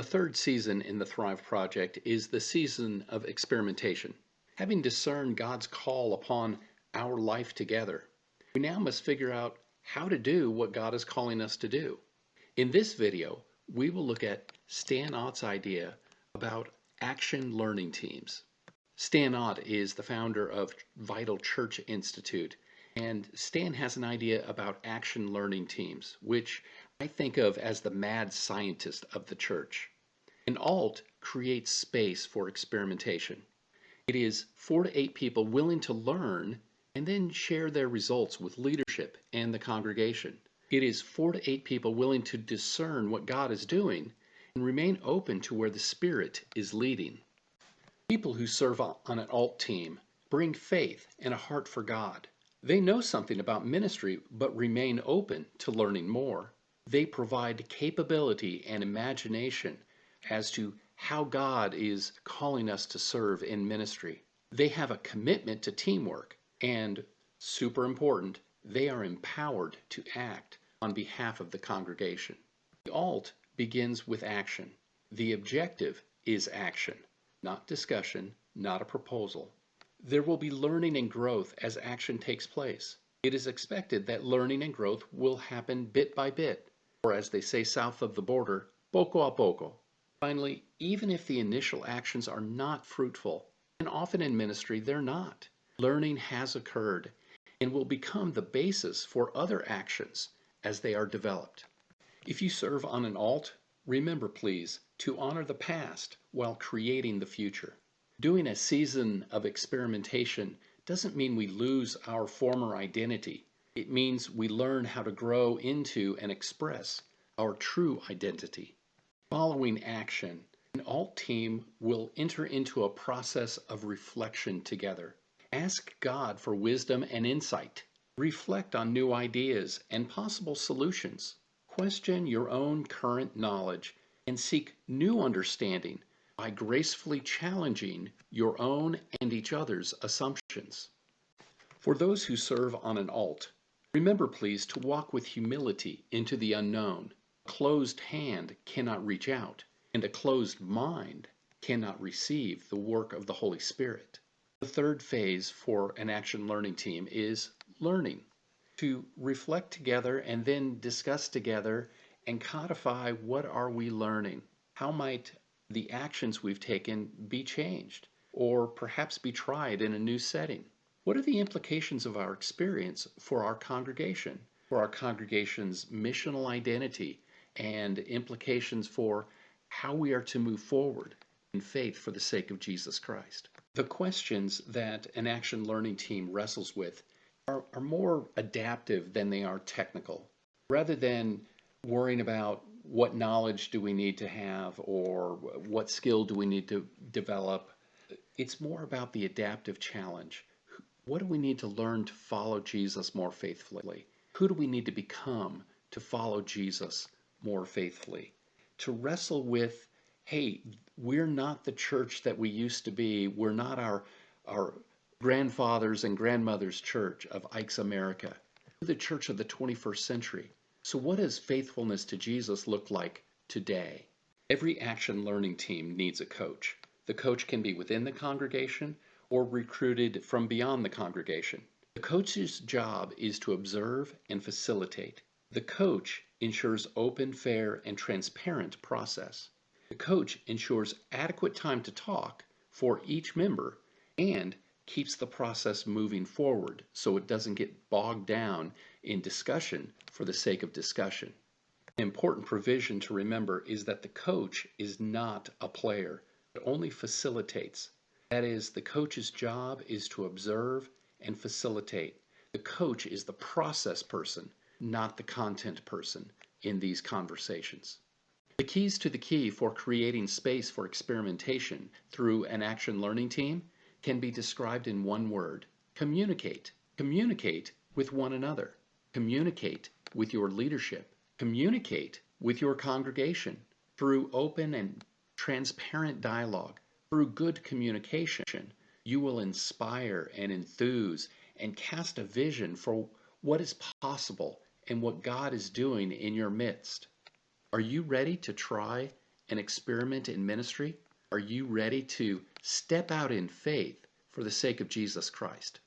third season in the Thrive Project is the season of experimentation. Having discerned God's call upon our life together, we now must figure out how to do what God is calling us to do. In this video, we will look at Stan Ott's idea about action learning teams. Stan Ott is the founder of Vital Church Institute, and Stan has an idea about action learning teams, which I think of as the mad scientist of the church. An alt creates space for experimentation. It is 4 to 8 people willing to learn and then share their results with leadership and the congregation. It is 4 to 8 people willing to discern what God is doing and remain open to where the Spirit is leading. People who serve on an alt team bring faith and a heart for God. They know something about ministry but remain open to learning more. They provide capability and imagination as to how God is calling us to serve in ministry. They have a commitment to teamwork, and super important, they are empowered to act on behalf of the congregation. The alt begins with action. The objective is action, not discussion, not a proposal. There will be learning and growth as action takes place. It is expected that learning and growth will happen bit by bit, or as they say south of the border, poco a poco. Finally, even if the initial actions are not fruitful, and often in ministry they're not, learning has occurred and will become the basis for other actions as they are developed. If you serve on an alt, remember please to honor the past while creating the future. Doing a season of experimentation doesn't mean we lose our former identity. It means we learn how to grow into and express our true identity. Following action, an alt team will enter into a process of reflection together. Ask God for wisdom and insight. Reflect on new ideas and possible solutions. Question your own current knowledge and seek new understanding by gracefully challenging your own and each other's assumptions. For those who serve on an alt, remember please to walk with humility into the unknown. A closed hand cannot reach out, and a closed mind cannot receive the work of the Holy Spirit. The third phase for an action learning team is learning. To reflect together and then discuss together and codify what are we learning. How might the actions we've taken be changed or perhaps be tried in a new setting? What are the implications of our experience for our congregation, for our congregation's missional identity, and implications for how we are to move forward in faith for the sake of Jesus Christ? The questions that an action learning team wrestles with are more adaptive than they are technical. Rather than worrying about what knowledge do we need to have or what skill do we need to develop, it's more about the adaptive challenge. What do we need to learn to follow Jesus more faithfully? Who do we need to become to follow Jesus more faithfully? To wrestle with, hey, we're not the church that we used to be. We're not our grandfathers and grandmothers' church of Ike's America. We're the church of the 21st century. So what does faithfulness to Jesus look like today? Every action learning team needs a coach. The coach can be within the congregation or recruited from beyond the congregation. The coach's job is to observe and facilitate. The coach ensures open, fair, and transparent process. The coach ensures adequate time to talk for each member and keeps the process moving forward so it doesn't get bogged down in discussion for the sake of discussion. An important provision to remember is that the coach is not a player, but only facilitates. That is, the coach's job is to observe and facilitate. The coach is the process person, not the content person in these conversations. The keys to the key for creating space for experimentation through an action learning team can be described in one word: communicate. Communicate with one another. Communicate with your leadership. Communicate with your congregation through open and transparent dialogue. Through good communication, you will inspire and enthuse and cast a vision for what is possible and what God is doing in your midst. Are you ready to try and experiment in ministry? Are you ready to step out in faith for the sake of Jesus Christ?